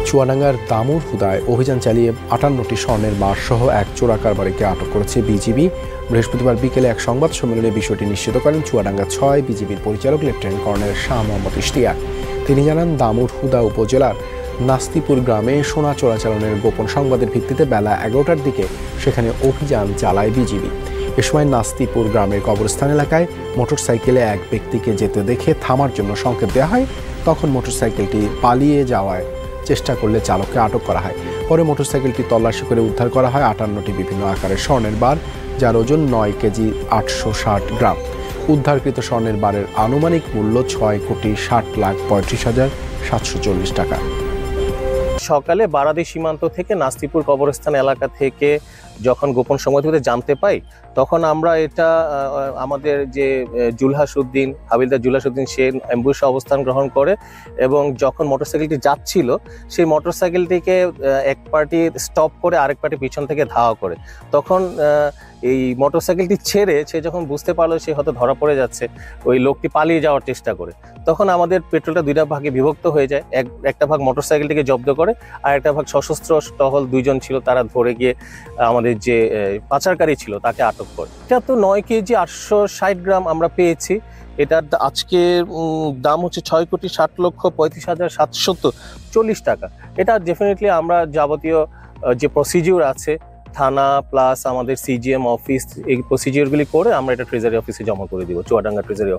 চুয়াডাঙ্গার দামুর হুদায় অভিযান চালিয়ে 58টি স্বর্ণের বার সহ এক চোরা কারবারিকে আটক করেছে বিজিবি। বৃহস্পতিবার বিকেলে এক সংবাদ সম্মেলনে বিষয়টি নিশ্চিত করেন চুয়াডাঙ্গা ৬ বিজিবির পরিচালক লেফটেন্যান্ট কর্নেল শাহ মোহাম্মদ ইশতিয়াক। তিনি জানান, দামুর হুদা উপজেলার নাস্তিপুর গ্রামে সোনা চোরাচালানের গোপন সংবাদের ভিত্তিতে বেলা 11টার দিকে সেখানে অভিযান চালায় বিজিবি। এ সময় নাস্তিপুর গ্রামের কবরস্থান এলাকায় মোটরসাইকেলে এক ব্যক্তিকে যেতে দেখে থামার জন্য সংকেত দেওয়া হয়। তখন মোটরসাইকেলটি পালিয়ে যাওয়ায় চেষ্টা করলে চালককে আটক করা হয়। পরে মোটরসাইকেলটি তল্লাশি করে উদ্ধার করা হয় 58টি বিভিন্ন আকারের স্বর্ণের বার, যার ওজন 9 কেজি 860 গ্রাম। উদ্ধারকৃত স্বর্ণের বারের আনুমানিক মূল্য 6,60,35,740 টাকা। সকালে বারাদি সীমান্ত থেকে নাস্তিপুর কবরস্থান এলাকা থেকে যখন গোপন সংবাদ জানতে পাই, তখন আমরা এটা আমাদের যে জুলহাসউদ্দিন হাবিলদার জুলহাসউদ্দিন সে অ্যাম্বুশে অবস্থান গ্রহণ করে এবং যখন মোটরসাইকেলটি যাচ্ছিল সেই মোটরসাইকেলটিকে এক পার্টি স্টপ করে আরেক পার্টি পিছন থেকে ধাওয়া করে। তখন এই মোটরসাইকেলটি ছেড়ে সে যখন বুঝতে পারলো সে হয়তো ধরা পড়ে যাচ্ছে, ওই লোকটি পালিয়ে যাওয়ার চেষ্টা করে। তখন আমাদের পেট্রোলটা দুইটা ভাগে বিভক্ত হয়ে যায়। একটা ভাগ মোটরসাইকেলটিকে জব্দ করে, আর একটা ভাগ সশস্ত্র টহল দুইজন ছিল, তারা ধরে গিয়ে আমাদের যে পাচারকারী ছিল তাকে আটক করে। এটা তো 9 কেজি 860 গ্রাম আমরা পেয়েছি। এটার আজকের দাম হচ্ছে 6,60,35,740 টাকা। এটা ডেফিনেটলি আমরা যাবতীয় যে প্রসিডিউর আছে থানা প্লাস আমাদের সিজিএম অফিস, এই প্রসিডিউরগুলি করে আমরা এটা ট্রেজারি অফিসে জমা করে দিব, চুয়াডাঙ্গা ট্রেজারি অফিস।